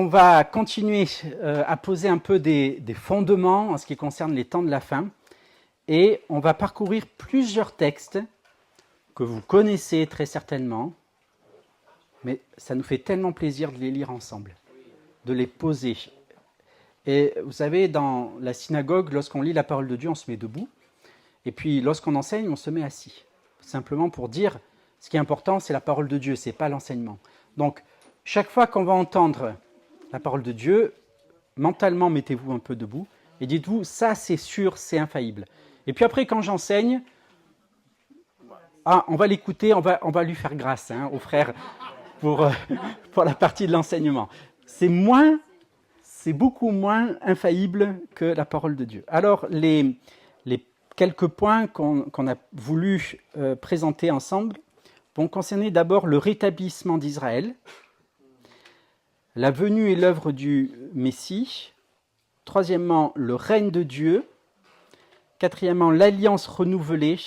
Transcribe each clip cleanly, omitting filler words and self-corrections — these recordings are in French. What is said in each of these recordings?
va continuer à poser un peu des fondements en ce qui concerne les temps de la fin. Et on va parcourir plusieurs textes que vous connaissez très certainement. Mais ça nous fait tellement plaisir de les lire ensemble, de les poser. Et vous savez, dans la synagogue, lorsqu'on lit la parole de Dieu, on se met debout. Et puis, lorsqu'on enseigne, on se met assis. Simplement pour dire, ce qui est important, c'est la parole de Dieu, ce n'est pas l'enseignement. Donc, chaque fois qu'on va entendre la parole de Dieu, mentalement, mettez-vous un peu debout et dites-vous, ça, c'est sûr, c'est infaillible. Et puis après, quand j'enseigne, on va l'écouter, on va lui faire grâce, au frère, pour la partie de l'enseignement. C'est beaucoup moins infaillible que la parole de Dieu. Alors, les quelques points qu'on a voulu présenter ensemble vont concerner d'abord le rétablissement d'Israël, la venue et l'œuvre du Messie, troisièmement, le règne de Dieu, quatrièmement, l'alliance renouvelée,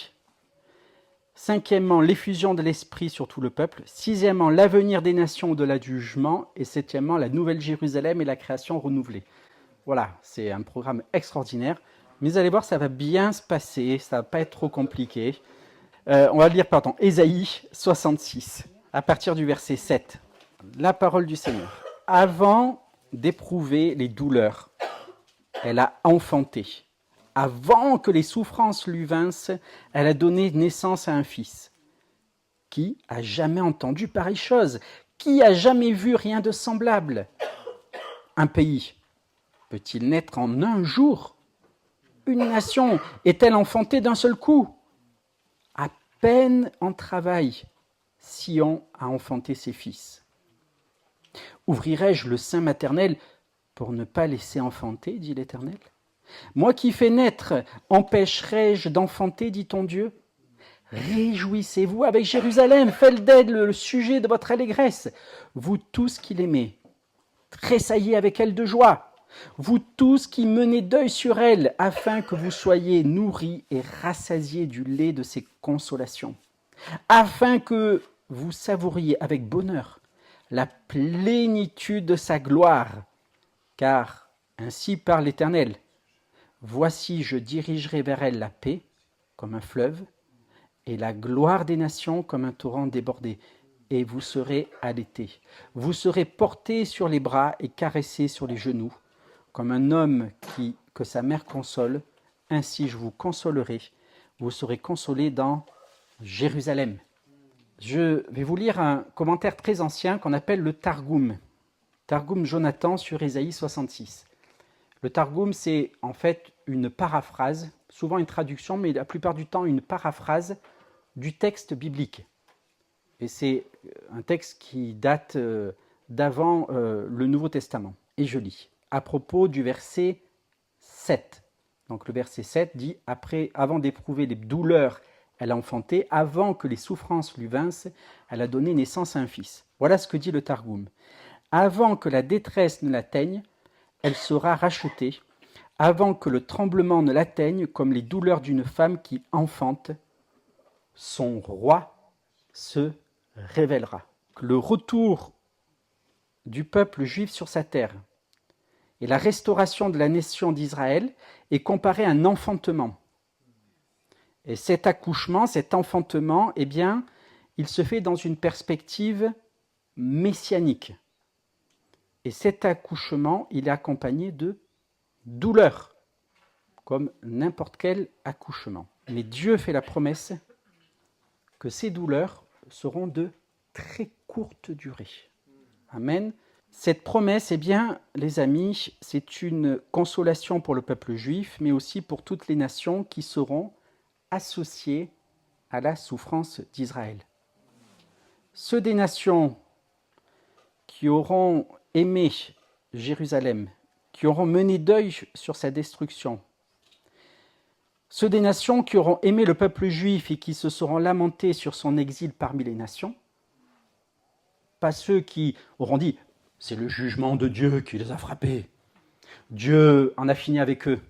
cinquièmement, l'effusion de l'Esprit sur tout le peuple, sixièmement, l'avenir des nations au-delà du jugement, et septièmement, la nouvelle Jérusalem et la création renouvelée. Voilà, c'est un programme extraordinaire. Mais vous allez voir, ça va bien se passer, ça ne va pas être trop compliqué. On va lire, Ésaïe 66, à partir du verset 7. La parole du Seigneur. Avant d'éprouver les douleurs, elle a enfanté. Avant que les souffrances lui vinssent, elle a donné naissance à un fils. Qui a jamais entendu pareille chose? Qui a jamais vu rien de semblable? Un pays peut-il naître en un jour? Une nation est-elle enfantée d'un seul coup? À peine en travail, Sion a enfanté ses fils. Ouvrirai-je le sein maternel pour ne pas laisser enfanter, dit l'Éternel? Moi qui fais naître, empêcherai-je d'enfanter, dit ton Dieu? Réjouissez-vous avec Jérusalem, faites d'elle le sujet de votre allégresse. Vous tous qui l'aimez, tressaillez avec elle de joie. Vous tous qui menez deuil sur elle, afin que vous soyez nourris et rassasiés du lait de ses consolations, afin que vous savouriez avec bonheur la plénitude de sa gloire. Car ainsi parle l'Éternel, voici je dirigerai vers elle la paix comme un fleuve, et la gloire des nations comme un torrent débordé. Et vous serez allaités. Vous serez portés sur les bras et caressés sur les genoux, comme un homme que sa mère console, ainsi je vous consolerai. Vous serez consolés dans Jérusalem. Je vais vous lire un commentaire très ancien qu'on appelle le Targum. Targum Jonathan sur Ésaïe 66. Le Targum, c'est en fait une paraphrase, souvent une traduction, mais la plupart du temps une paraphrase du texte biblique. Et c'est un texte qui date d'avant le Nouveau Testament. Et je lis. À propos du verset 7. Donc le verset 7 dit « Avant d'éprouver les douleurs, elle a enfanté, avant que les souffrances lui vinssent, elle a donné naissance à un fils. » Voilà ce que dit le Targum. « Avant que la détresse ne l'atteigne, elle sera rachetée, avant que le tremblement ne l'atteigne, comme les douleurs d'une femme qui enfante, son roi se révélera. » Le retour du peuple juif sur sa terre et la restauration de la nation d'Israël est comparé à un enfantement. Et cet accouchement, cet enfantement, eh bien, il se fait dans une perspective messianique. Et cet accouchement, il est accompagné de douleurs, comme n'importe quel accouchement. Mais Dieu fait la promesse que ces douleurs seront de très courte durée. Amen. Cette promesse, eh bien, les amis, c'est une consolation pour le peuple juif, mais aussi pour toutes les nations qui seront associées à la souffrance d'Israël. Ceux des nations qui auront aimé Jérusalem, qui auront mené deuil sur sa destruction, ceux des nations qui auront aimé le peuple juif et qui se seront lamentés sur son exil parmi les nations, pas ceux qui auront dit « c'est le jugement de Dieu qui les a frappés, Dieu en a fini avec eux ».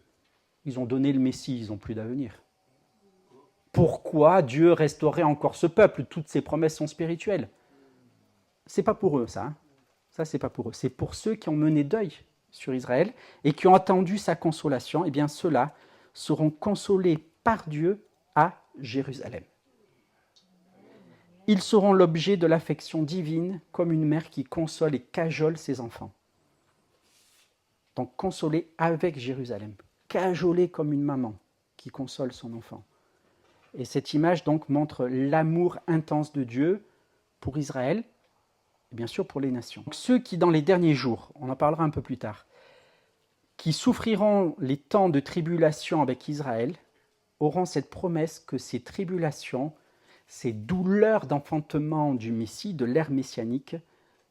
Ils ont donné le Messie, ils n'ont plus d'avenir. Pourquoi Dieu restaurerait encore ce peuple? Toutes ses promesses sont spirituelles. C'est pas pour eux, ça. Ça, c'est pas pour eux. C'est pour ceux qui ont mené deuil sur Israël et qui ont attendu sa consolation. Eh bien, ceux-là seront consolés par Dieu à Jérusalem. Ils seront l'objet de l'affection divine comme une mère qui console et cajole ses enfants. Donc, consolés avec Jérusalem. Cajolés comme une maman qui console son enfant. Et cette image donc montre l'amour intense de Dieu pour Israël et bien sûr pour les nations. Donc, ceux qui dans les derniers jours, on en parlera un peu plus tard, qui souffriront les temps de tribulation avec Israël, auront cette promesse que ces tribulations, ces douleurs d'enfantement du Messie, de l'ère messianique,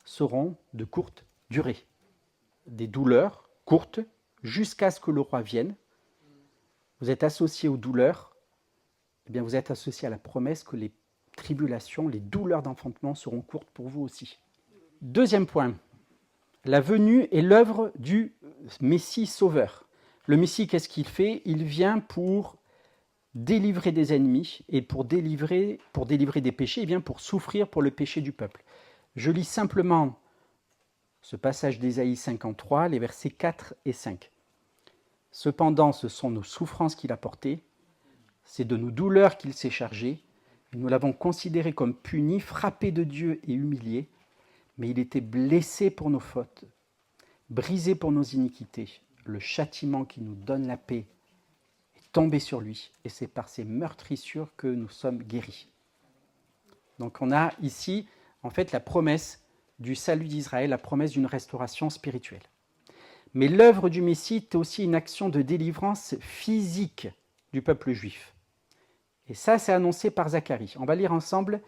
seront de courte durée. Des douleurs courtes jusqu'à ce que le roi vienne. Vous êtes associés aux douleurs, eh bien vous êtes associés à la promesse que les tribulations, les douleurs d'enfantement seront courtes pour vous aussi. Deuxième point, la venue et l'œuvre du Messie sauveur. Le Messie, qu'est-ce qu'il fait? Il vient pour délivrer des ennemis et pour délivrer des péchés, et bien pour souffrir pour le péché du peuple. Je lis simplement ce passage d'Ésaïe 53, les versets 4 et 5. Cependant, ce sont nos souffrances qu'il a portées, c'est de nos douleurs qu'il s'est chargé, et nous l'avons considéré comme puni, frappé de Dieu et humilié, mais il était blessé pour nos fautes, brisé pour nos iniquités. Le châtiment qui nous donne la paix est tombé sur lui, et c'est par ses meurtrissures que nous sommes guéris. Donc on a ici, en fait, la promesse du salut d'Israël, la promesse d'une restauration spirituelle. Mais l'œuvre du Messie est aussi une action de délivrance physique du peuple juif. Et ça, c'est annoncé par Zacharie. On va lire ensemble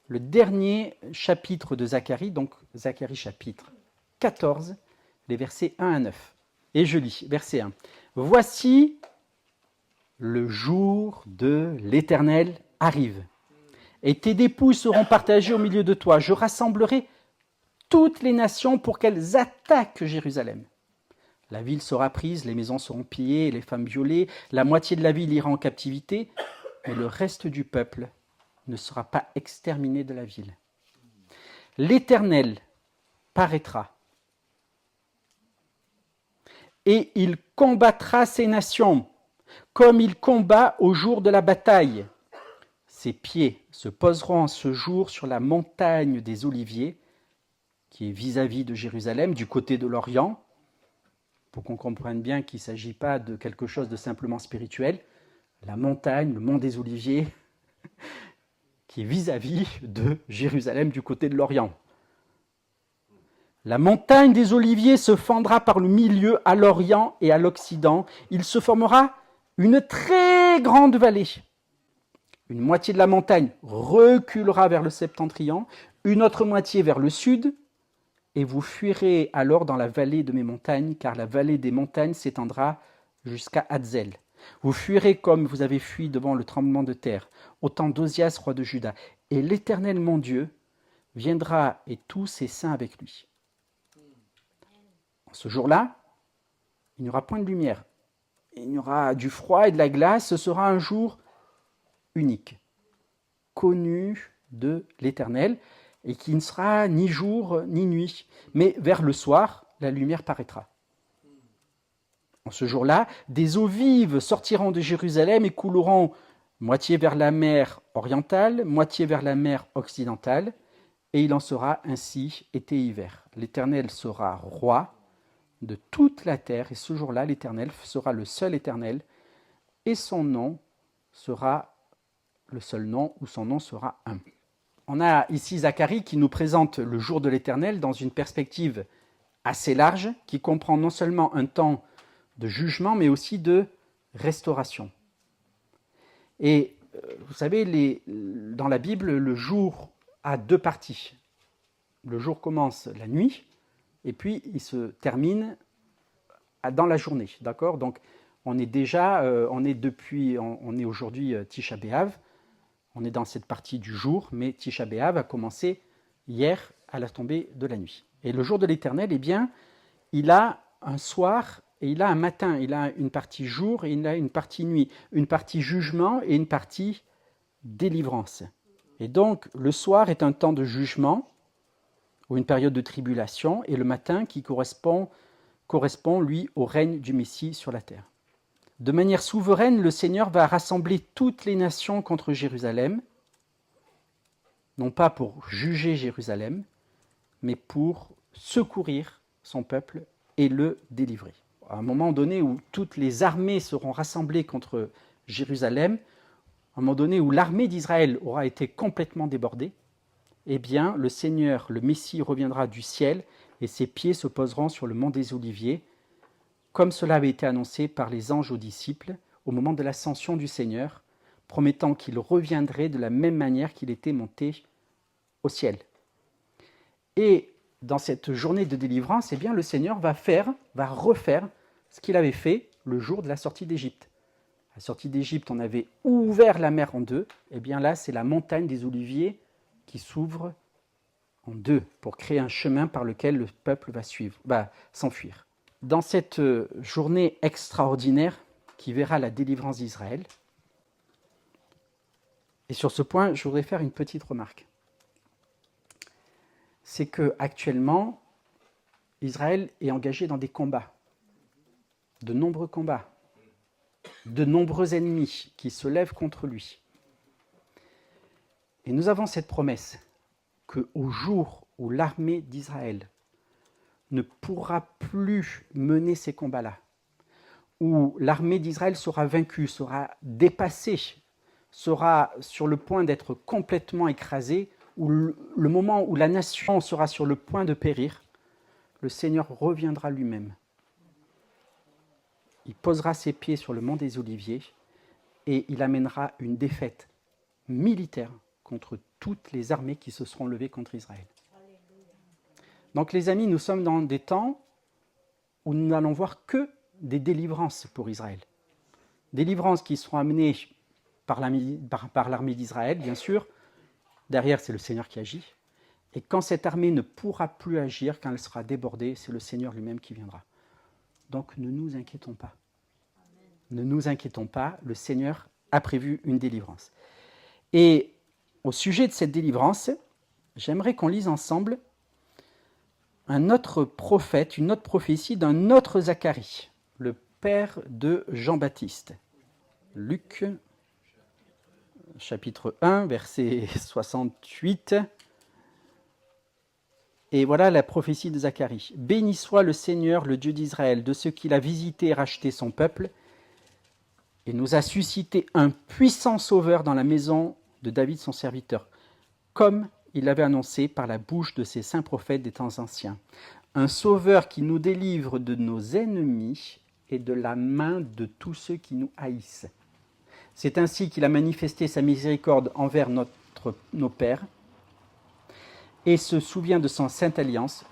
le dernier chapitre de Zacharie, donc Zacharie chapitre 14, les versets 1 à 9. Et je lis, verset 1. « Voici le jour de l'Éternel arrive, et tes dépouilles seront partagées au milieu de toi. Je rassemblerai toutes les nations pour qu'elles attaquent Jérusalem. La ville sera prise, les maisons seront pillées, les femmes violées, la moitié de la ville ira en captivité, mais le reste du peuple ne sera pas exterminé de la ville. L'Éternel paraîtra, et il combattra ces nations, comme il combat au jour de la bataille. Ses pieds se poseront en ce jour sur la montagne des Oliviers, qui est vis-à-vis de Jérusalem, du côté de l'Orient, pour qu'on comprenne bien qu'il ne s'agit pas de quelque chose de simplement spirituel. La montagne, le mont des Oliviers, qui est vis-à-vis de Jérusalem, du côté de l'Orient. La montagne des Oliviers se fendra par le milieu à l'Orient et à l'Occident. Il se formera une très grande vallée. Une moitié de la montagne reculera vers le septentrion, une autre moitié vers le sud, et vous fuirez alors dans la vallée de mes montagnes, car la vallée des montagnes s'étendra jusqu'à Hadzel. Vous fuirez comme vous avez fui devant le tremblement de terre, au temps d'Osias, roi de Juda. Et l'Éternel, mon Dieu, viendra et tous ses saints avec lui. En ce jour-là, il n'y aura point de lumière. Il y aura du froid et de la glace. Ce sera un jour unique, connu de l'Éternel, et qui ne sera ni jour ni nuit. Mais vers le soir, la lumière paraîtra. En ce jour-là, des eaux vives sortiront de Jérusalem et couleront moitié vers la mer orientale, moitié vers la mer occidentale, et il en sera ainsi été et hiver. L'Éternel sera roi de toute la terre, et ce jour-là, l'Éternel sera le seul Éternel, et son nom sera le seul nom, ou son nom sera un. On a ici Zacharie qui nous présente le jour de l'Éternel dans une perspective assez large, qui comprend non seulement un temps de jugement, mais aussi de restauration. Et vous savez, dans la Bible, le jour a deux parties. Le jour commence la nuit, et puis il se termine dans la journée, d'accord? Donc on est déjà, on est aujourd'hui Tisha B'Av, on est dans cette partie du jour, mais Tisha B'Av a commencé hier à la tombée de la nuit. Et le jour de l'Éternel, eh bien, il a un soir et il a un matin, il a une partie jour et il a une partie nuit, une partie jugement et une partie délivrance. Et donc le soir est un temps de jugement, ou une période de tribulation, et le matin qui correspond, lui, au règne du Messie sur la terre. De manière souveraine, le Seigneur va rassembler toutes les nations contre Jérusalem, non pas pour juger Jérusalem, mais pour secourir son peuple et le délivrer. À un moment donné où toutes les armées seront rassemblées contre Jérusalem, à un moment donné où l'armée d'Israël aura été complètement débordée, eh bien, le Seigneur, le Messie, reviendra du ciel et ses pieds se poseront sur le mont des Oliviers, comme cela avait été annoncé par les anges aux disciples au moment de l'ascension du Seigneur, promettant qu'il reviendrait de la même manière qu'il était monté au ciel. Et dans cette journée de délivrance, eh bien, le Seigneur va refaire ce qu'il avait fait le jour de la sortie d'Égypte. À la sortie d'Égypte, on avait ouvert la mer en deux. Eh bien là, c'est la montagne des Oliviers qui s'ouvre en deux pour créer un chemin par lequel le peuple va s'enfuir. Dans cette journée extraordinaire qui verra la délivrance d'Israël, et sur ce point, je voudrais faire une petite remarque. C'est qu'actuellement, Israël est engagé dans des combats, de nombreux combats, de nombreux ennemis qui se lèvent contre lui. Et nous avons cette promesse qu'au jour où l'armée d'Israël ne pourra plus mener ces combats-là, où l'armée d'Israël sera vaincue, sera dépassée, sera sur le point d'être complètement écrasée, où le moment où la nation sera sur le point de périr, le Seigneur reviendra lui-même. Il posera ses pieds sur le mont des Oliviers et il amènera une défaite militaire contre toutes les armées qui se seront levées contre Israël. Donc les amis, nous sommes dans des temps où nous n'allons voir que des délivrances pour Israël. Délivrances qui seront amenées par l'armée d'Israël, bien sûr. Derrière, c'est le Seigneur qui agit. Et quand cette armée ne pourra plus agir, quand elle sera débordée, c'est le Seigneur lui-même qui viendra. Donc ne nous inquiétons pas. Ne nous inquiétons pas, le Seigneur a prévu une délivrance. Et au sujet de cette délivrance, j'aimerais qu'on lise ensemble un autre prophète, une autre prophétie d'un autre Zacharie, le père de Jean-Baptiste. Luc, chapitre 1, verset 68. Et voilà la prophétie de Zacharie. « Béni soit le Seigneur, le Dieu d'Israël, de ce qu'il a visité et racheté son peuple, et nous a suscité un puissant sauveur dans la maison de David son serviteur, comme il l'avait annoncé par la bouche de ses saints prophètes des temps anciens. Un sauveur qui nous délivre de nos ennemis et de la main de tous ceux qui nous haïssent. C'est ainsi qu'il a manifesté sa miséricorde envers nos pères, et se souvient de son sainte alliance,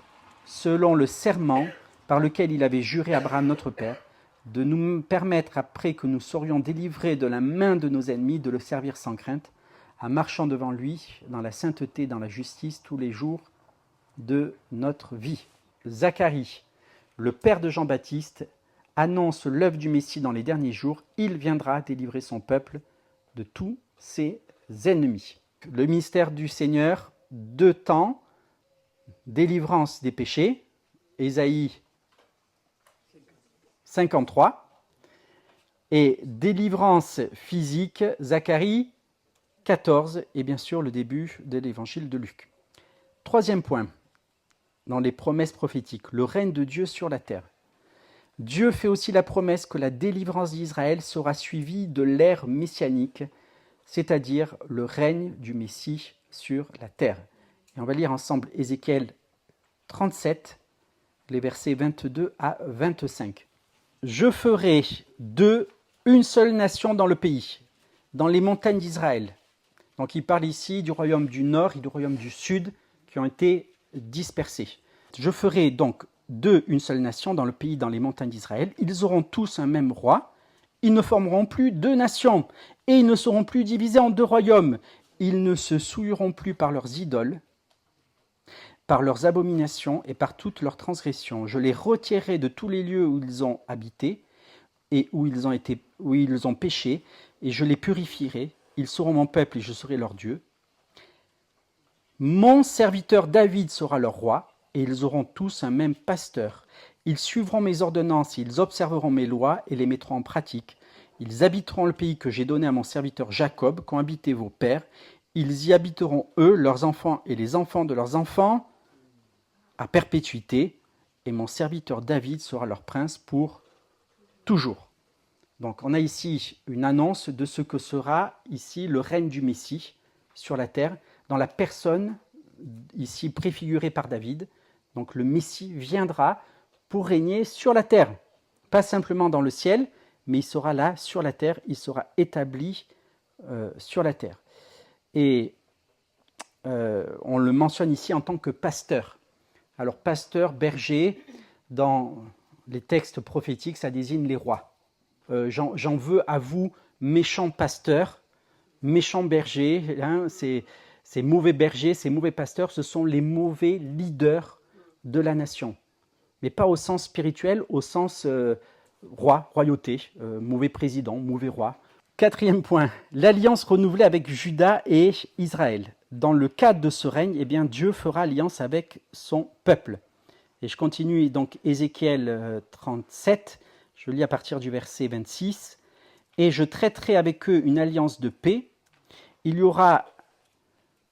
selon le serment par lequel il avait juré à Abraham notre père, de nous permettre, après que nous serions délivrés de la main de nos ennemis, de le servir sans crainte, en marchant devant lui dans la sainteté, dans la justice, tous les jours de notre vie. » Zacharie, le père de Jean-Baptiste, annonce l'œuvre du Messie dans les derniers jours. Il viendra délivrer son peuple de tous ses ennemis. Le mystère du Seigneur, 2 temps, délivrance des péchés, Ésaïe 53, et délivrance physique, Zacharie 14, et bien sûr le début de l'évangile de Luc. 3e point, dans les promesses prophétiques, le règne de Dieu sur la terre. Dieu fait aussi la promesse que la délivrance d'Israël sera suivie de l'ère messianique, c'est-à-dire le règne du Messie sur la terre. Et on va lire ensemble Ézéchiel 37, les versets 22 à 25. « Je ferai d'eux une seule nation dans le pays, dans les montagnes d'Israël. » Donc il parle ici du royaume du nord et du royaume du sud qui ont été dispersés. « Je ferai donc d'eux une seule nation dans le pays, dans les montagnes d'Israël. Ils auront tous un même roi. Ils ne formeront plus 2 nations et ils ne seront plus divisés en 2 royaumes. Ils ne se souilleront plus par leurs idoles, par leurs abominations et par toutes leurs transgressions. Je les retirerai de tous les lieux où ils ont habité et où ils ont péché, et je les purifierai. Ils seront mon peuple et je serai leur Dieu. Mon serviteur David sera leur roi, et ils auront tous un même pasteur. Ils suivront mes ordonnances, ils observeront mes lois et les mettront en pratique. Ils habiteront le pays que j'ai donné à mon serviteur Jacob, qu'ont habité vos pères. Ils y habiteront, eux, leurs enfants et les enfants de leurs enfants, à perpétuité. Et mon serviteur David sera leur prince pour toujours. Donc on a ici une annonce de ce que sera ici le règne du Messie sur la terre, dans la personne ici préfigurée par David. Donc le Messie viendra pour régner sur la terre, pas simplement dans le ciel, mais il sera là sur la terre, il sera établi sur la terre. Et on le mentionne ici en tant que pasteur. Alors pasteur, berger, dans les textes prophétiques, ça désigne les rois. J'en veux à vous, méchants pasteurs, méchants bergers, hein, ces mauvais bergers, ces mauvais pasteurs, ce sont les mauvais leaders de la nation. Mais pas au sens spirituel, au sens roi, royauté, mauvais président, mauvais roi. Quatrième point, l'alliance renouvelée avec Juda et Israël. Dans le cadre de ce règne, eh bien, Dieu fera alliance avec son peuple. Et je continue donc Ézéchiel 37, je lis à partir du verset 26. « Et je traiterai avec eux une alliance de paix. Il y aura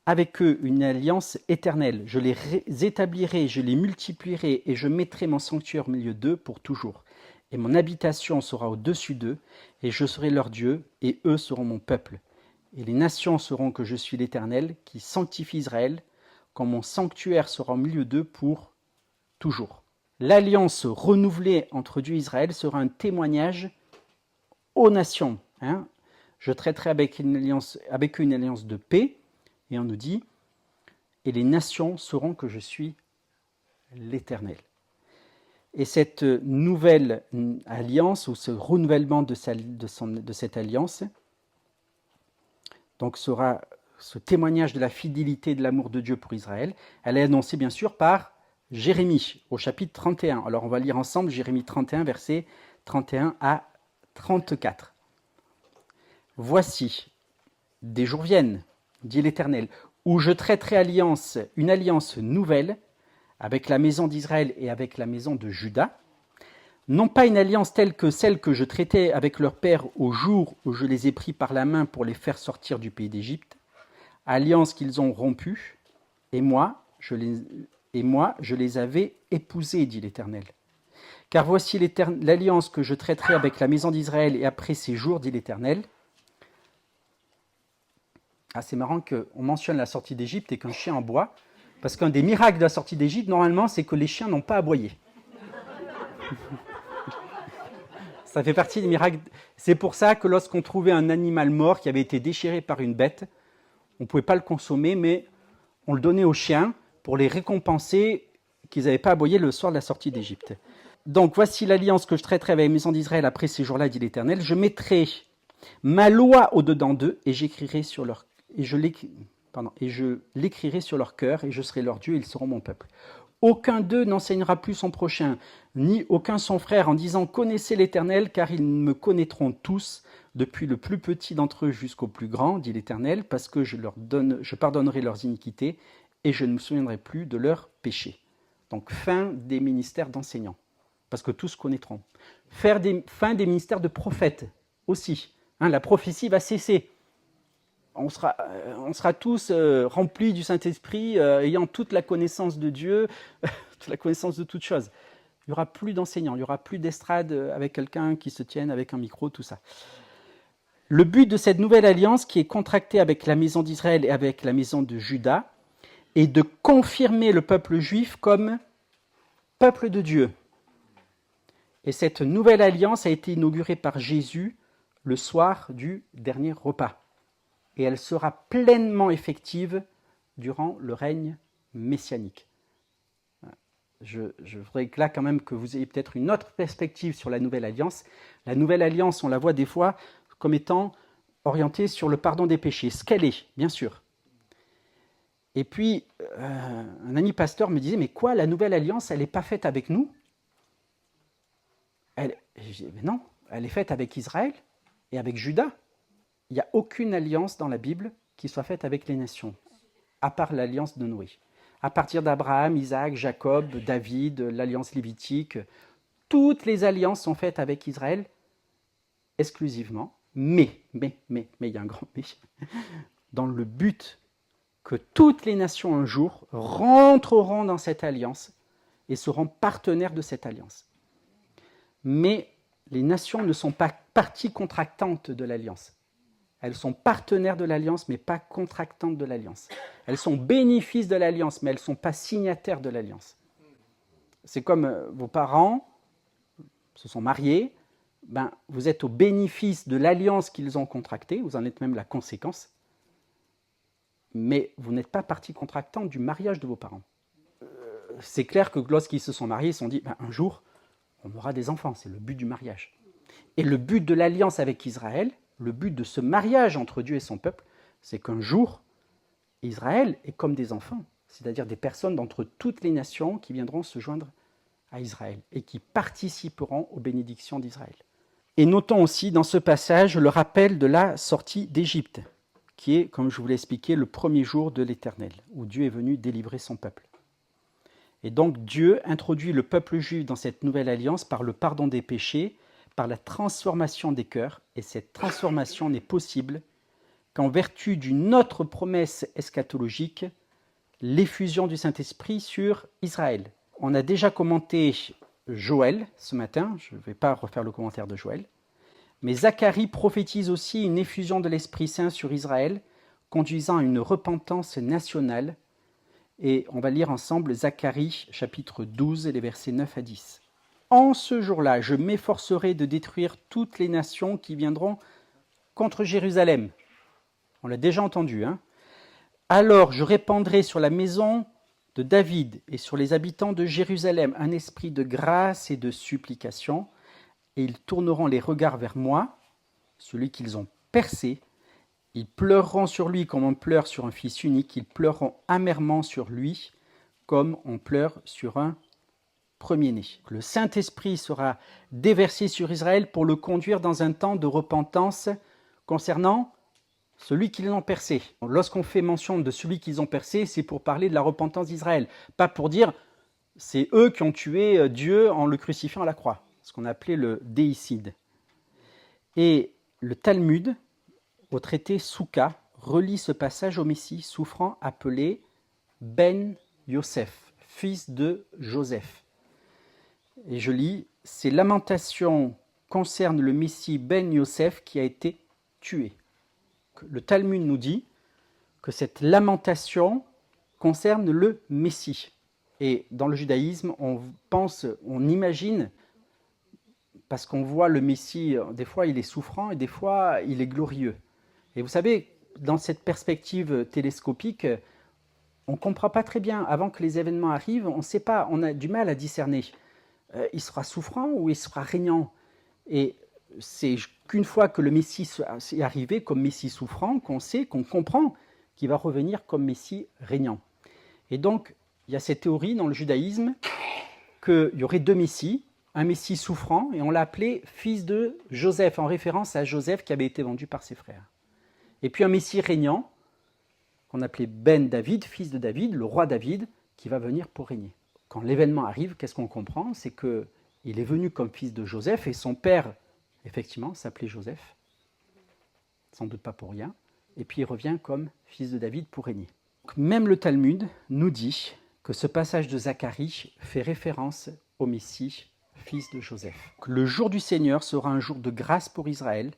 avec eux une alliance éternelle. Je les établirai, je les multiplierai et je mettrai mon sanctuaire au milieu d'eux pour toujours. Et mon habitation sera au-dessus d'eux, et je serai leur Dieu, et eux seront mon peuple. Et les nations sauront que je suis l'Éternel, qui sanctifie Israël, quand mon sanctuaire sera au milieu d'eux pour toujours. » L'alliance renouvelée entre Dieu et Israël sera un témoignage aux nations. Hein. Je traiterai avec eux une alliance de paix, et on nous dit, et les nations sauront que je suis l'Éternel. Et cette nouvelle alliance, ou ce renouvellement de cette alliance, donc sera ce témoignage de la fidélité et de l'amour de Dieu pour Israël. Elle est annoncée bien sûr par Jérémie, au chapitre 31. Alors on va lire ensemble Jérémie 31, versets 31 à 34. « Voici, des jours viennent, dit l'Éternel, où je traiterai une alliance nouvelle avec la maison d'Israël et avec la maison de Juda, non pas une alliance telle que celle que je traitais avec leur père au jour où je les ai pris par la main pour les faire sortir du pays d'Égypte, alliance qu'ils ont rompue, et moi, je les avais épousés, dit l'Éternel. Car voici l'alliance que je traiterai avec la maison d'Israël et après ces jours, dit l'Éternel. » Ah, c'est marrant qu'on mentionne la sortie d'Égypte et qu'un chien aboie, parce qu'un des miracles de la sortie d'Égypte, normalement, c'est que les chiens n'ont pas aboyé. Ça fait partie des miracles. C'est pour ça que lorsqu'on trouvait un animal mort qui avait été déchiré par une bête, on ne pouvait pas le consommer, mais on le donnait aux chiens pour les récompenser qu'ils n'avaient pas aboyé le soir de la sortie d'Égypte. Donc voici l'alliance que je traiterai avec la maison d'Israël après ces jours-là, dit l'Éternel. Je mettrai ma loi au-dedans d'eux et j'écrirai sur leur et je l'écrirai sur leur cœur et je serai leur Dieu et ils seront mon peuple. Aucun d'eux n'enseignera plus son prochain, ni aucun son frère en disant « Connaissez l'Éternel, car ils me connaîtront tous, depuis le plus petit d'entre eux jusqu'au plus grand, dit l'Éternel, parce que je pardonnerai leurs iniquités et je ne me souviendrai plus de leurs péchés. » Donc fin des ministères d'enseignants, parce que tous connaîtront. Fin des ministères de prophètes aussi. Hein, la prophétie va cesser. On sera tous remplis du Saint-Esprit, ayant toute la connaissance de Dieu, toute la connaissance de toutes choses. Il n'y aura plus d'enseignants, il n'y aura plus d'estrade avec quelqu'un qui se tienne avec un micro, tout ça. Le but de cette nouvelle alliance qui est contractée avec la maison d'Israël et avec la maison de Juda est de confirmer le peuple juif comme peuple de Dieu. Et cette nouvelle alliance a été inaugurée par Jésus le soir du dernier repas. Et elle sera pleinement effective durant le règne messianique. Je voudrais là quand même que vous ayez peut-être une autre perspective sur la Nouvelle Alliance. La Nouvelle Alliance, on la voit des fois comme étant orientée sur le pardon des péchés, ce qu'elle est, bien sûr. Et puis, un ami pasteur me disait, mais quoi, la Nouvelle Alliance, elle n'est pas faite avec nous? Je dis, mais non, elle est faite avec Israël et avec Juda. Il n'y a aucune alliance dans la Bible qui soit faite avec les nations. à part l'alliance de Noé. À partir d'Abraham, Isaac, Jacob, David, l'alliance lévitique, toutes les alliances sont faites avec Israël exclusivement, mais, il y a un grand mais, dans le but que toutes les nations un jour rentreront dans cette alliance et seront partenaires de cette alliance. Mais les nations ne sont pas parties contractantes de l'alliance. Elles sont partenaires de l'alliance, mais pas contractantes de l'alliance. Elles sont bénéfices de l'alliance, mais elles ne sont pas signataires de l'alliance. C'est comme vos parents se sont mariés, vous êtes au bénéfice de l'alliance qu'ils ont contractée, vous en êtes même la conséquence, mais vous n'êtes pas partie contractante du mariage de vos parents. C'est clair que lorsqu'ils se sont mariés, ils se sont dit, un jour, on aura des enfants, c'est le but du mariage. Et le but de l'alliance avec Israël, le but de ce mariage entre Dieu et son peuple, c'est qu'un jour, Israël est comme des enfants, c'est-à-dire des personnes d'entre toutes les nations qui viendront se joindre à Israël et qui participeront aux bénédictions d'Israël. Et notons aussi dans ce passage le rappel de la sortie d'Égypte, qui est, comme je vous l'ai expliqué, le premier jour de l'Éternel, où Dieu est venu délivrer son peuple. Et donc Dieu introduit le peuple juif dans cette nouvelle alliance par le pardon des péchés, par la transformation des cœurs, et cette transformation n'est possible qu'en vertu d'une autre promesse eschatologique, l'effusion du Saint-Esprit sur Israël. On a déjà commenté Joël ce matin, je ne vais pas refaire le commentaire de Joël, mais Zacharie prophétise aussi une effusion de l'Esprit Saint sur Israël, conduisant à une repentance nationale. Et on va lire ensemble Zacharie chapitre 12 et les versets 9 à 10. « En ce jour-là, je m'efforcerai de détruire toutes les nations qui viendront contre Jérusalem. » On l'a déjà entendu, hein. « Alors je répandrai sur la maison de David et sur les habitants de Jérusalem un esprit de grâce et de supplication, et ils tourneront les regards vers moi, celui qu'ils ont percé. Ils pleureront sur lui comme on pleure sur un fils unique, ils pleureront amèrement sur lui comme on pleure sur un premier-né. » Le Saint-Esprit sera déversé sur Israël pour le conduire dans un temps de repentance concernant celui qu'ils ont percé. Lorsqu'on fait mention de celui qu'ils ont percé, c'est pour parler de la repentance d'Israël, pas pour dire c'est eux qui ont tué Dieu en le crucifiant à la croix, ce qu'on appelait le déicide. Et le Talmud, au traité Souka, relie ce passage au Messie souffrant appelé Ben Yosef, fils de Joseph. Et je lis, ces lamentations concernent le Messie Ben Yosef qui a été tué. Le Talmud nous dit que cette lamentation concerne le Messie. Et dans le judaïsme, on imagine, parce qu'on voit le Messie, des fois il est souffrant et des fois il est glorieux. Et vous savez, dans cette perspective télescopique, on ne comprend pas très bien. Avant que les événements arrivent, on ne sait pas, on a du mal à discerner. Il sera souffrant ou il sera régnant? Et c'est qu'une fois que le Messie est arrivé comme Messie souffrant, qu'on sait, qu'on comprend qu'il va revenir comme Messie régnant. Et donc, il y a cette théorie dans le judaïsme qu'il y aurait deux Messies, un Messie souffrant, et on l'a appelé fils de Joseph, en référence à Joseph qui avait été vendu par ses frères. Et puis un Messie régnant, qu'on appelait Ben David, fils de David, le roi David, qui va venir pour régner. Quand l'événement arrive, qu'est-ce qu'on comprend? C'est qu'il est venu comme fils de Joseph, et son père, effectivement, s'appelait Joseph, sans doute pas pour rien, et puis il revient comme fils de David pour régner. Donc, même le Talmud nous dit que ce passage de Zacharie fait référence au Messie, fils de Joseph. Le jour du Seigneur sera un jour de grâce pour Israël,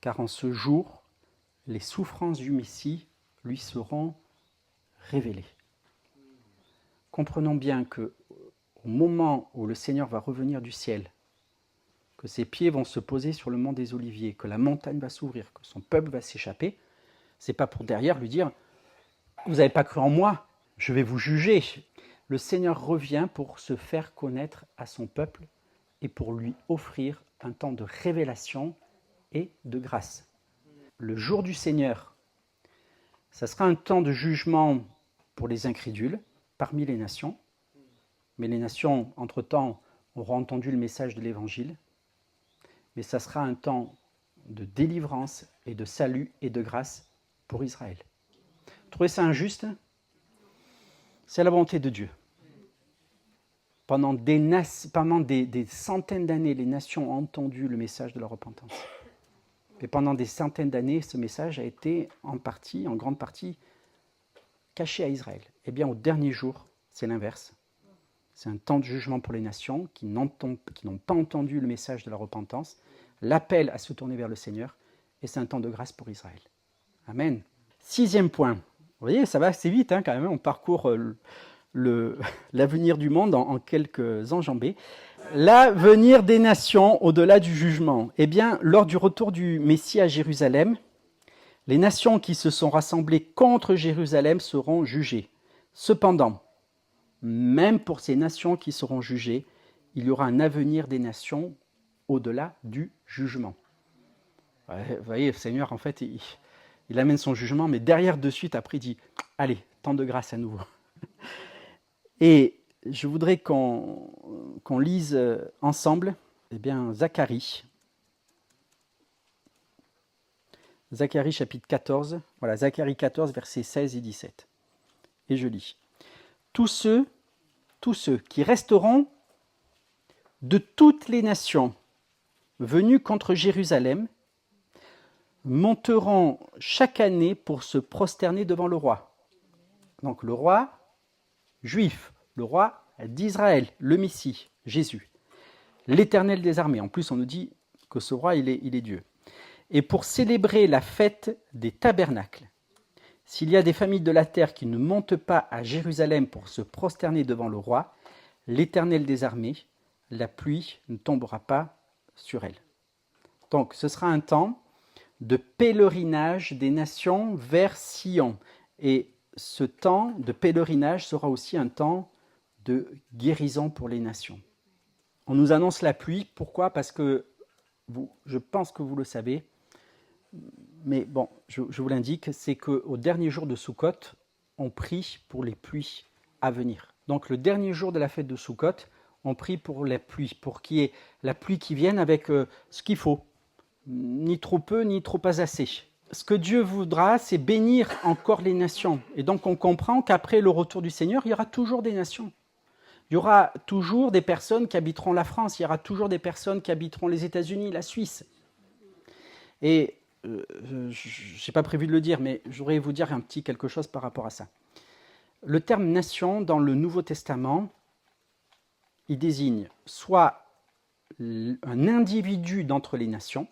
car en ce jour, les souffrances du Messie lui seront révélées. Comprenons bien que au moment où le Seigneur va revenir du ciel, que ses pieds vont se poser sur le mont des Oliviers, que la montagne va s'ouvrir, que son peuple va s'échapper, c'est pas pour derrière lui dire « Vous n'avez pas cru en moi, je vais vous juger ». Le Seigneur revient pour se faire connaître à son peuple et pour lui offrir un temps de révélation et de grâce. Le jour du Seigneur, ça sera un temps de jugement pour les incrédules parmi les nations, mais les nations, entre-temps, auront entendu le message de l'Évangile, mais ça sera un temps de délivrance et de salut et de grâce pour Israël. Vous trouvez ça injuste C'est la volonté de Dieu. Pendant des centaines d'années, les nations ont entendu le message de la repentance. Et pendant des centaines d'années, ce message a été en grande partie, caché à Israël. Eh bien, au dernier jour, c'est l'inverse. C'est un temps de jugement pour les nations qui n'ont pas entendu le message de la repentance, l'appel à se tourner vers le Seigneur, et c'est un temps de grâce pour Israël. Amen. 6e point. Vous voyez, ça va assez vite quand même, on parcourt l'avenir du monde en quelques enjambées. L'avenir des nations au-delà du jugement. Eh bien, lors du retour du Messie à Jérusalem, les nations qui se sont rassemblées contre Jérusalem seront jugées. Cependant, même pour ces nations qui seront jugées, il y aura un avenir des nations au-delà du jugement. Vous voyez, le Seigneur, en fait, il amène son jugement, mais derrière, de suite, après, il dit « Allez, temps de grâce à nouveau ». Et je voudrais qu'on lise ensemble Zacharie. Zacharie chapitre 14. Voilà, Zacharie 14, versets 16 et 17. Et je lis. Tous ceux qui resteront de toutes les nations venus contre Jérusalem monteront chaque année pour se prosterner devant le roi. Donc le roi juif, le roi d'Israël, le Messie, Jésus, l'Éternel des armées. En plus, on nous dit que ce roi, il est Dieu. Et pour célébrer la fête des tabernacles, s'il y a des familles de la terre qui ne montent pas à Jérusalem pour se prosterner devant le roi, l'Éternel des armées, la pluie ne tombera pas sur elle. Donc, ce sera un temps de pèlerinage des nations vers Sion. Et ce temps de pèlerinage sera aussi un temps de guérison pour les nations. On nous annonce la pluie. Pourquoi ? Parce que, je pense que vous le savez, mais bon, je vous l'indique, c'est qu'au dernier jour de Soukhot, on prie pour les pluies à venir. Donc le dernier jour de la fête de Soukhot, on prie pour la pluie, pour qu'il y ait la pluie qui vienne avec ce qu'il faut. Ni trop peu, ni trop pas assez. Ce que Dieu voudra, c'est bénir encore les nations. Et donc on comprend qu'après le retour du Seigneur, il y aura toujours des nations. Il y aura toujours des personnes qui habiteront la France, il y aura toujours des personnes qui habiteront les États-Unis, la Suisse. Et je n'ai pas prévu de le dire, mais je voudrais vous dire un petit quelque chose par rapport à ça. Le terme nation dans le Nouveau Testament, il désigne soit un individu d'entre les nations,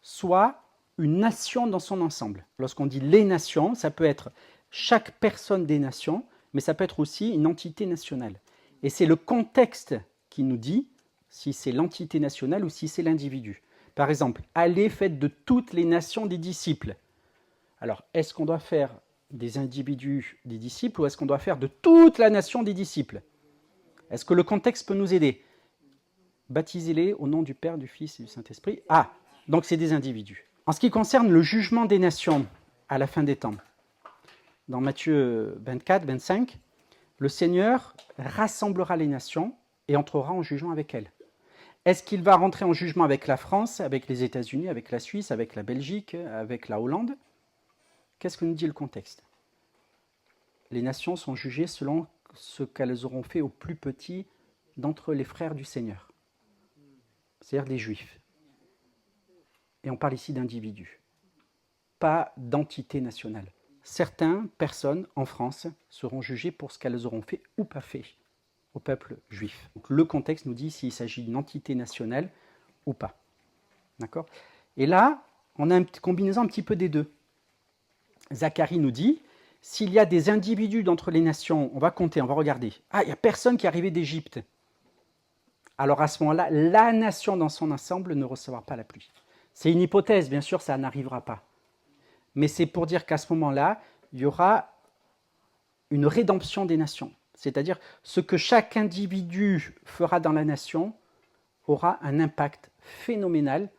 soit une nation dans son ensemble. Lorsqu'on dit les nations, ça peut être chaque personne des nations, mais ça peut être aussi une entité nationale. Et c'est le contexte qui nous dit si c'est l'entité nationale ou si c'est l'individu. Par exemple, allez, faites de toutes les nations des disciples. Alors, est-ce qu'on doit faire des individus des disciples ou est-ce qu'on doit faire de toute la nation des disciples? Est-ce que le contexte peut nous aider? Baptisez-les au nom du Père, du Fils et du Saint-Esprit. Ah, donc c'est des individus. En ce qui concerne le jugement des nations à la fin des temps, dans Matthieu 24, 25, le Seigneur rassemblera les nations et entrera en jugement avec elles. Est-ce qu'il va rentrer en jugement avec la France, avec les États-Unis, avec la Suisse, avec la Belgique, avec la Hollande? Qu'est-ce que nous dit le contexte? Les nations sont jugées selon ce qu'elles auront fait aux plus petits d'entre les frères du Seigneur, c'est-à-dire les Juifs. Et on parle ici d'individus, pas d'entité nationale. Certaines personnes en France seront jugées pour ce qu'elles auront fait ou pas fait au peuple juif. Donc, le contexte nous dit s'il s'agit d'une entité nationale ou pas. D'accord? Et là, on a une combinaison un petit peu des deux. Zacharie nous dit, s'il y a des individus d'entre les nations, on va compter, on va regarder. Ah, il n'y a personne qui est arrivé d'Égypte. Alors à ce moment-là, la nation dans son ensemble ne recevra pas la pluie. C'est une hypothèse, bien sûr, ça n'arrivera pas. Mais c'est pour dire qu'à ce moment-là, il y aura une rédemption des nations. C'est-à-dire, ce que chaque individu fera dans la nation aura un impact phénoménal,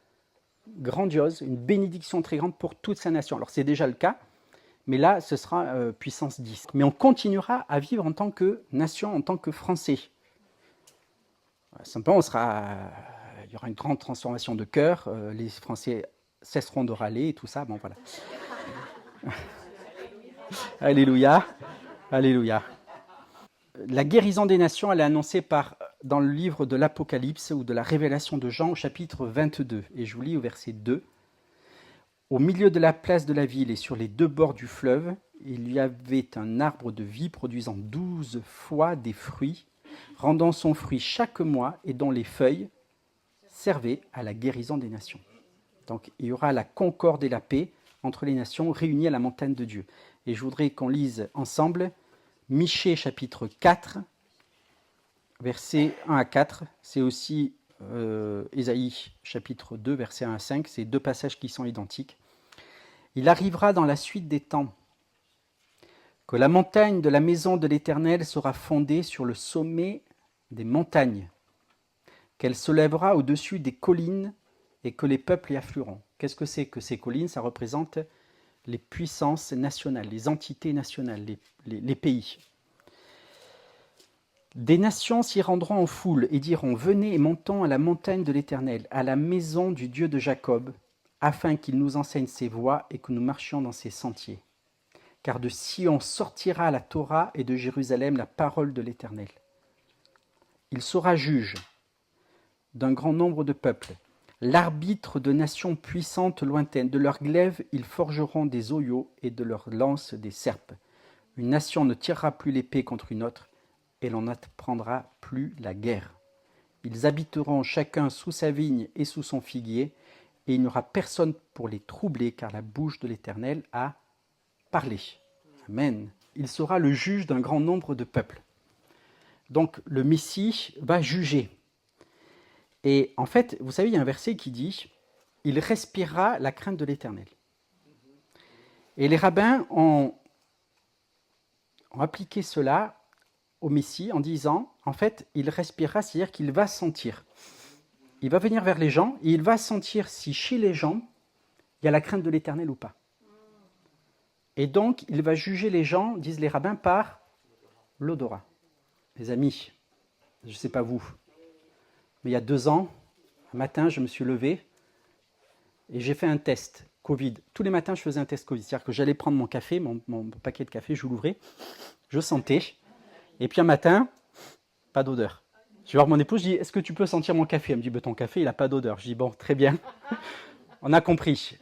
grandiose, une bénédiction très grande pour toute sa nation. Alors c'est déjà le cas, mais là, ce sera puissance 10. Mais on continuera à vivre en tant que nation, en tant que Français. Simplement, il y aura une grande transformation de cœur, les Français cesseront de râler et tout ça, bon voilà. Alléluia, alléluia. la guérison des nations, elle est annoncée dans le livre de l'Apocalypse ou de la Révélation de Jean au chapitre 22. Et je vous lis au verset 2. Au milieu de la place de la ville et sur les deux bords du fleuve, il y avait un arbre de vie produisant 12 fois des fruits, rendant son fruit chaque mois et dont les feuilles servaient à la guérison des nations. Donc il y aura la concorde et la paix entre les nations réunies à la montagne de Dieu. Et je voudrais qu'on lise ensemble Michée chapitre 4, versets 1 à 4. C'est aussi Ésaïe chapitre 2, versets 1 à 5. C'est deux passages qui sont identiques. Il arrivera dans la suite des temps que la montagne de la maison de l'Éternel sera fondée sur le sommet des montagnes, qu'elle se lèvera au-dessus des collines et que les peuples y afflueront. Qu'est-ce que c'est que ces collines? Ça représente les puissances nationales, les entités nationales, les pays. Des nations s'y rendront en foule et diront « Venez et montons à la montagne de l'Éternel, à la maison du Dieu de Jacob, afin qu'il nous enseigne ses voies et que nous marchions dans ses sentiers. Car de Sion sortira la Torah et de Jérusalem la parole de l'Éternel. Il sera juge d'un grand nombre de peuples, l'arbitre de nations puissantes lointaines. De leurs glaives, ils forgeront des oyaux et de leurs lances des serpes. Une nation ne tirera plus l'épée contre une autre, et l'on n'apprendra plus la guerre. Ils habiteront chacun sous sa vigne et sous son figuier, et il n'y aura personne pour les troubler, car la bouche de l'Éternel a parlé. Amen. Il sera le juge d'un grand nombre de peuples. Donc le Messie va juger. Et en fait, vous savez, il y a un verset qui dit « Il respirera la crainte de l'Éternel ». Et les rabbins ont appliqué cela au Messie en disant, en fait, il respirera, c'est-à-dire qu'il va sentir. Il va venir vers les gens et il va sentir si chez les gens, il y a la crainte de l'Éternel ou pas. Et donc, il va juger les gens, disent les rabbins, par l'odorat. Les amis, je ne sais pas vous, mais il y a 2 ans, un matin, je me suis levé et j'ai fait un test Covid. Tous les matins, je faisais un test Covid. C'est-à-dire que j'allais prendre mon café, mon paquet de café, je l'ouvrais, je sentais. Et puis un matin, pas d'odeur. Je vais voir mon épouse, je dis, est-ce que tu peux sentir mon café? Elle me dit, ton café, il n'a pas d'odeur. Je dis, bon, très bien. On a compris.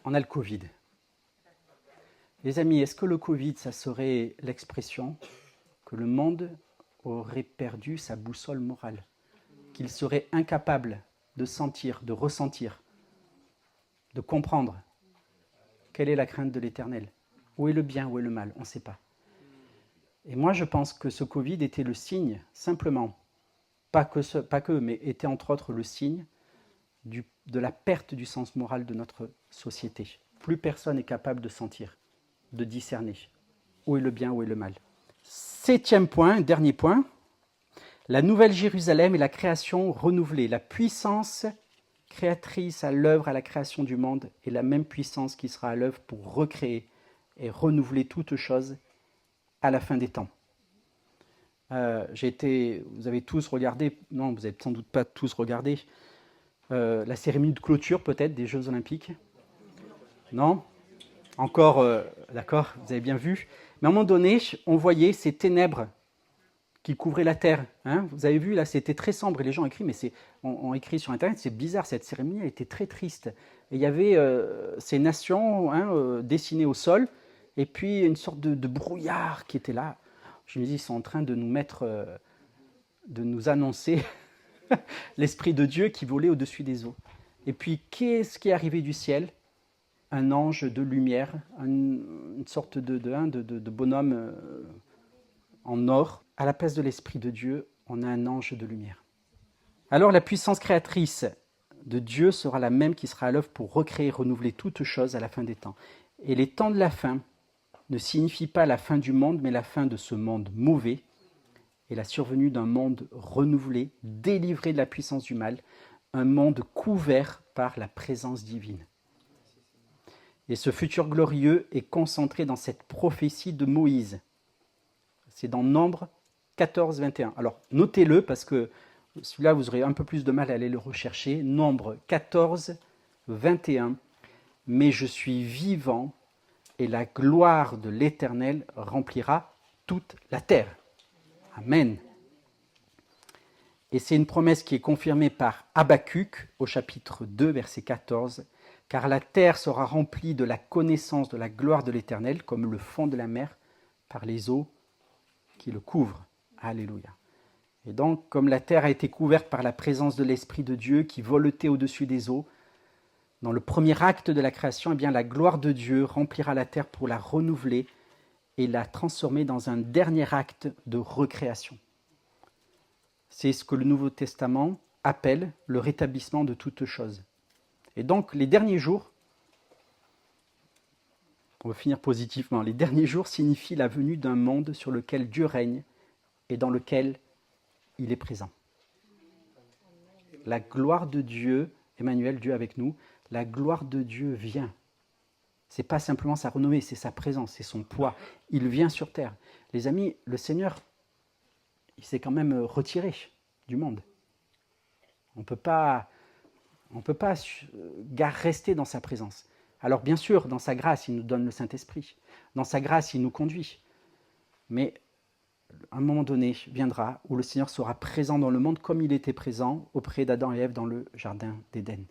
On a le Covid. Les amis, est-ce que le Covid, ça serait l'expression que le monde aurait perdu sa boussole morale? Qu'il serait incapable de sentir, de ressentir, de comprendre quelle est la crainte de l'Éternel? Où est le bien, où est le mal? On ne sait pas. Et moi, je pense que ce Covid était le signe, simplement, pas que, mais était entre autres le signe de la perte du sens moral de notre société. Plus personne n'est capable de sentir, de discerner où est le bien, où est le mal. 7e point, dernier point, la nouvelle Jérusalem et la création renouvelée. La puissance créatrice à l'œuvre à la création du monde est la même puissance qui sera à l'œuvre pour recréer et renouveler toutes choses à la fin des temps. Vous avez tous regardé, non, vous n'avez sans doute pas tous regardé, la cérémonie de clôture peut-être des Jeux Olympiques. Non? Encore, d'accord, vous avez bien vu. Mais à un moment donné, on voyait ces ténèbres qui couvraient la terre. Hein, vous avez vu, là, c'était très sombre. Et les gens écrivent, mais on écrit sur Internet, c'est bizarre, cette cérémonie, elle était très triste. Et il y avait ces nations dessinées au sol, et puis une sorte de brouillard qui était là. Je me dis, ils sont en train de de nous annoncer l'Esprit de Dieu qui volait au-dessus des eaux. Et puis, qu'est-ce qui est arrivé du ciel? Un ange de lumière, une sorte de bonhomme en or. À la place de l'Esprit de Dieu, on a un ange de lumière. Alors la puissance créatrice de Dieu sera la même qui sera à l'œuvre pour recréer et renouveler toutes choses à la fin des temps. Et les temps de la fin ne signifient pas la fin du monde, mais la fin de ce monde mauvais et la survenue d'un monde renouvelé, délivré de la puissance du mal, un monde couvert par la présence divine. Et ce futur glorieux est concentré dans cette prophétie de Moïse. C'est dans Nombre 14, 21. Alors, notez-le parce que celui-là, vous aurez un peu plus de mal à aller le rechercher. Nombre 14, 21. Mais je suis vivant et la gloire de l'Éternel remplira toute la terre. Amen. Et c'est une promesse qui est confirmée par Habakkuk au chapitre 2, verset 14. « Car la terre sera remplie de la connaissance de la gloire de l'Éternel, comme le fond de la mer par les eaux qui le couvrent. » Alléluia. Et donc, comme la terre a été couverte par la présence de l'Esprit de Dieu qui voletait au-dessus des eaux, dans le premier acte de la création, eh bien, la gloire de Dieu remplira la terre pour la renouveler et la transformer dans un dernier acte de recréation. C'est ce que le Nouveau Testament appelle le rétablissement de toutes choses. Et donc, les derniers jours, on va finir positivement, les derniers jours signifient la venue d'un monde sur lequel Dieu règne et dans lequel il est présent. La gloire de Dieu, Emmanuel, Dieu avec nous, la gloire de Dieu vient. Ce n'est pas simplement sa renommée, c'est sa présence, c'est son poids. Il vient sur terre. Les amis, le Seigneur, il s'est quand même retiré du monde. On ne peut pas rester dans sa présence. Alors bien sûr, dans sa grâce, il nous donne le Saint-Esprit. Dans sa grâce, il nous conduit. Mais un moment donné viendra où le Seigneur sera présent dans le monde comme il était présent auprès d'Adam et Ève dans le jardin d'Éden.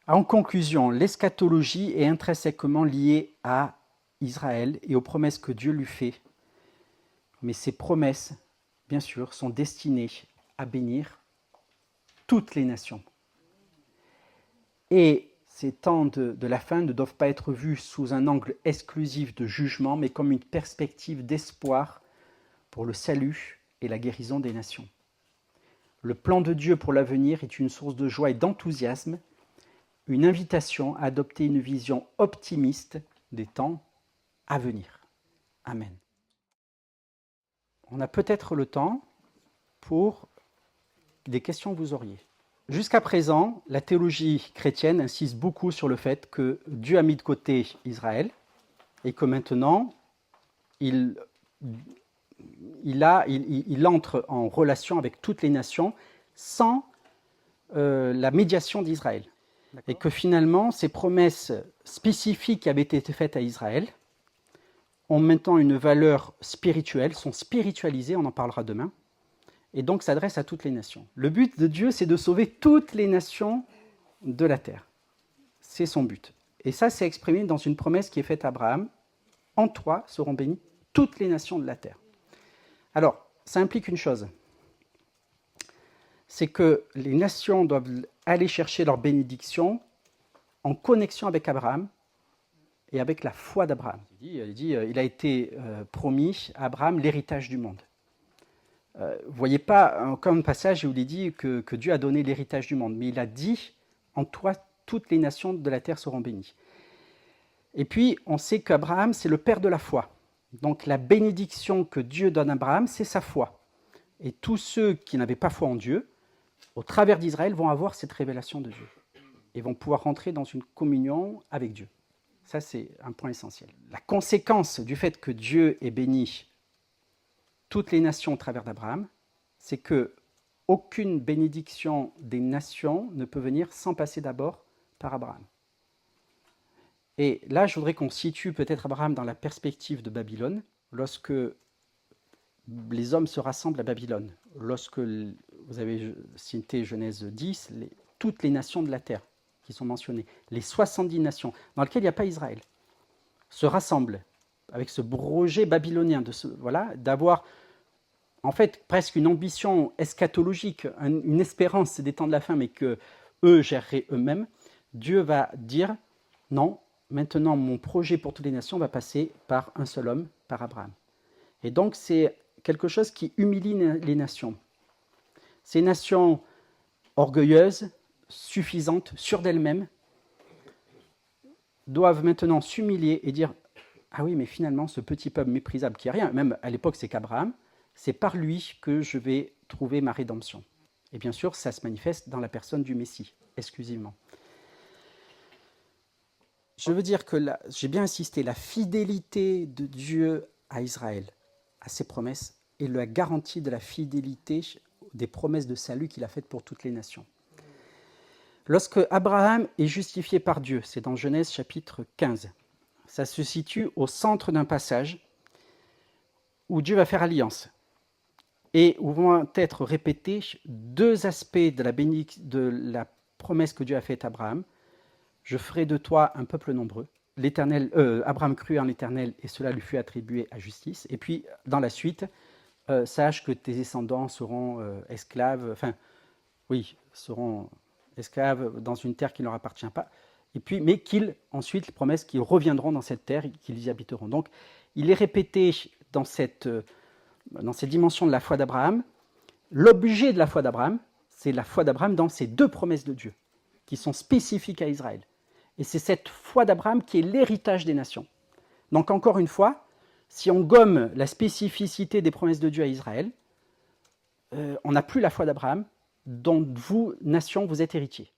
En conclusion, l'eschatologie est intrinsèquement liée à Israël et aux promesses que Dieu lui fait. Mais ces promesses, bien sûr, sont destinées à bénir toutes les nations. Et ces temps de la fin ne doivent pas être vus sous un angle exclusif de jugement, mais comme une perspective d'espoir pour le salut et la guérison des nations. Le plan de Dieu pour l'avenir est une source de joie et d'enthousiasme, une invitation à adopter une vision optimiste des temps à venir. Amen. On a peut-être le temps pour des questions que vous auriez. Jusqu'à présent, la théologie chrétienne insiste beaucoup sur le fait que Dieu a mis de côté Israël et que maintenant, il entre en relation avec toutes les nations sans la médiation d'Israël. Et que finalement, ces promesses spécifiques qui avaient été faites à Israël ont maintenant une valeur spirituelle, sont spiritualisées, on en parlera demain, et donc s'adressent à toutes les nations. Le but de Dieu, c'est de sauver toutes les nations de la terre. C'est son but. Et ça, c'est exprimé dans une promesse qui est faite à Abraham. En toi seront bénies toutes les nations de la terre. Alors, ça implique une chose. C'est que les nations doivent aller chercher leur bénédiction en connexion avec Abraham et avec la foi d'Abraham. Il a été promis à Abraham l'héritage du monde. Vous ne voyez pas comme un passage où il est dit que Dieu a donné l'héritage du monde, mais il a dit « En toi, toutes les nations de la terre seront bénies ». Et puis, on sait qu'Abraham, c'est le père de la foi. Donc, la bénédiction que Dieu donne à Abraham, c'est sa foi. Et tous ceux qui n'avaient pas foi en Dieu, au travers d'Israël, vont avoir cette révélation de Dieu et vont pouvoir rentrer dans une communion avec Dieu. Ça, c'est un point essentiel. La conséquence du fait que Dieu ait béni toutes les nations au travers d'Abraham, c'est que aucune bénédiction des nations ne peut venir sans passer d'abord par Abraham. Et là, je voudrais qu'on situe peut-être Abraham dans la perspective de Babylone, lorsque les hommes se rassemblent à Babylone, lorsque vous avez cité Genèse 10, toutes les nations de la terre qui sont mentionnées, les 70 nations, dans lesquelles il n'y a pas Israël, se rassemblent avec ce projet babylonien, d'avoir en fait presque une ambition eschatologique, une espérance des temps de la fin, mais que eux géreraient eux-mêmes. Dieu va dire, non, maintenant mon projet pour toutes les nations va passer par un seul homme, par Abraham. Et donc c'est quelque chose qui humilie les nations. Ces nations orgueilleuses, suffisantes, sûres d'elles-mêmes, doivent maintenant s'humilier et dire « Ah oui, mais finalement, ce petit peuple méprisable qui n'a rien, même à l'époque c'est qu'Abraham, c'est par lui que je vais trouver ma rédemption. » Et bien sûr, ça se manifeste dans la personne du Messie, exclusivement. Je veux dire que j'ai bien insisté, la fidélité de Dieu à Israël, à ses promesses, est la garantie de la fidélité des promesses de salut qu'il a faites pour toutes les nations. Lorsque Abraham est justifié par Dieu, c'est dans Genèse chapitre 15, ça se situe au centre d'un passage où Dieu va faire alliance. et où vont être répétés deux aspects de la promesse que Dieu a faite à Abraham. Je ferai de toi un peuple nombreux. Abraham crut en l'Éternel et cela lui fut attribué à justice. Et puis, dans la suite, sache que tes descendants seront esclaves, seront esclaves dans une terre qui ne leur appartient pas. Et puis, mais ensuite, promesse qu'ils reviendront dans cette terre et qu'ils y habiteront. Donc, il est répété dans cette dimension de la foi d'Abraham. L'objet de la foi d'Abraham, c'est la foi d'Abraham dans ces deux promesses de Dieu, qui sont spécifiques à Israël. Et c'est cette foi d'Abraham qui est l'héritage des nations. Donc encore une fois, si on gomme la spécificité des promesses de Dieu à Israël, on n'a plus la foi d'Abraham, dont vous, nation, vous êtes héritiers.